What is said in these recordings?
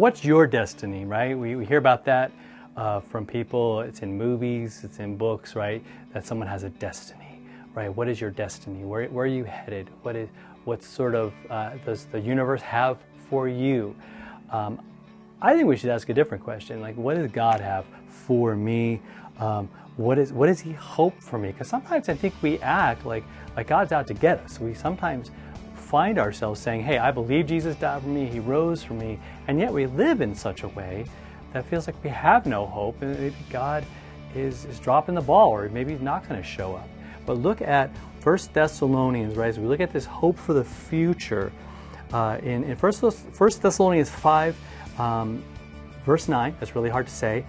what's your destiny, right? We hear about that from people. It's in movies, it's in books, right? That someone has a destiny, right? What is your destiny? Where are you headed? What sort of does the universe have for you? I think we should ask a different question. Like, what does God have for me? What does He hope for me? Because sometimes I think we act like God's out to get us. We sometimes find ourselves saying, hey, I believe Jesus died for me, He rose for me, and yet we live in such a way that feels like we have no hope, and maybe God is dropping the ball, or maybe He's not going to show up. But look at 1 Thessalonians, right? As we look at this hope for the future, in 1 Thessalonians 5, verse 9, that's really hard to say,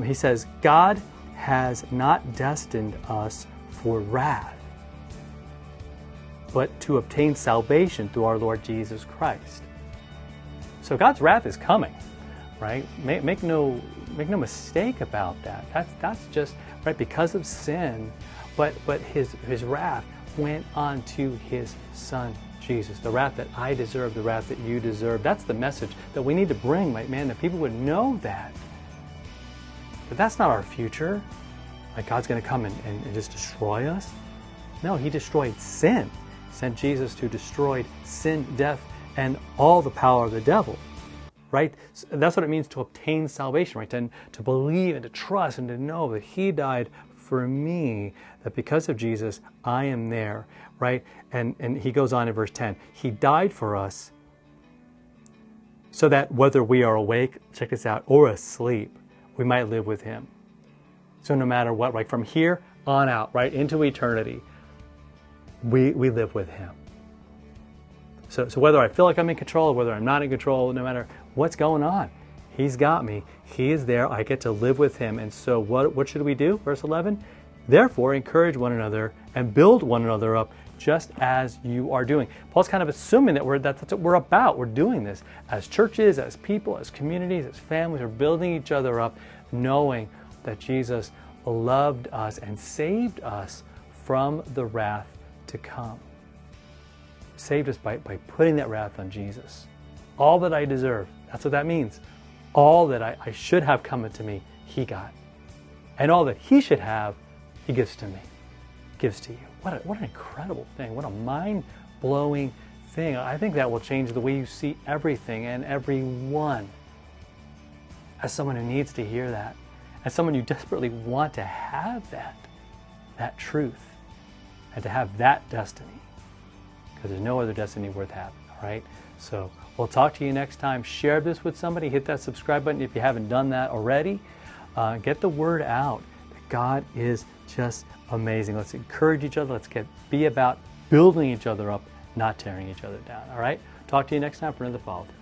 he says, God has not destined us for wrath, but to obtain salvation through our Lord Jesus Christ. So God's wrath is coming, right? Make no mistake about that. That's just right because of sin, but His wrath went on to His Son Jesus. The wrath that I deserve, the wrath that you deserve. That's the message that we need to bring, right, man? That people would know that. But that's not our future. Like God's going to come and just destroy us. No, He destroyed sin. Sent Jesus to destroy sin, death, and all the power of the devil. Right? So that's what it means to obtain salvation, right? And to believe and to trust and to know that He died for me, that because of Jesus, I am there, right? And he goes on in verse 10, He died for us so that whether we are awake, check this out, or asleep, we might live with Him. So no matter what, right, from here on out, right, into eternity, we live with Him. So whether I feel like I'm in control or whether I'm not in control, no matter what's going on, He's got me. He is there. I get to live with Him. And so what should we do? Verse 11, therefore encourage one another and build one another up just as you are doing. Paul's kind of assuming that that's what we're about. We're doing this as churches, as people, as communities, as families. We're building each other up, knowing that Jesus loved us and saved us from the wrath to come. Saved us by putting that wrath on Jesus. All that I deserve, that's what that means. All that I should have coming to me, He got. And all that He should have, He gives to me, gives to you. What an incredible thing. What a mind-blowing thing. I think that will change the way you see everything and everyone. As someone who needs to hear that, as someone you desperately want to have that truth, and to have that destiny, because there's no other destiny worth having, all right? So we'll talk to you next time. Share this with somebody. Hit that subscribe button if you haven't done that already. Get the word out that God is just amazing. Let's encourage each other. Let's be about building each other up, not tearing each other down, all right? Talk to you next time for another follow-through.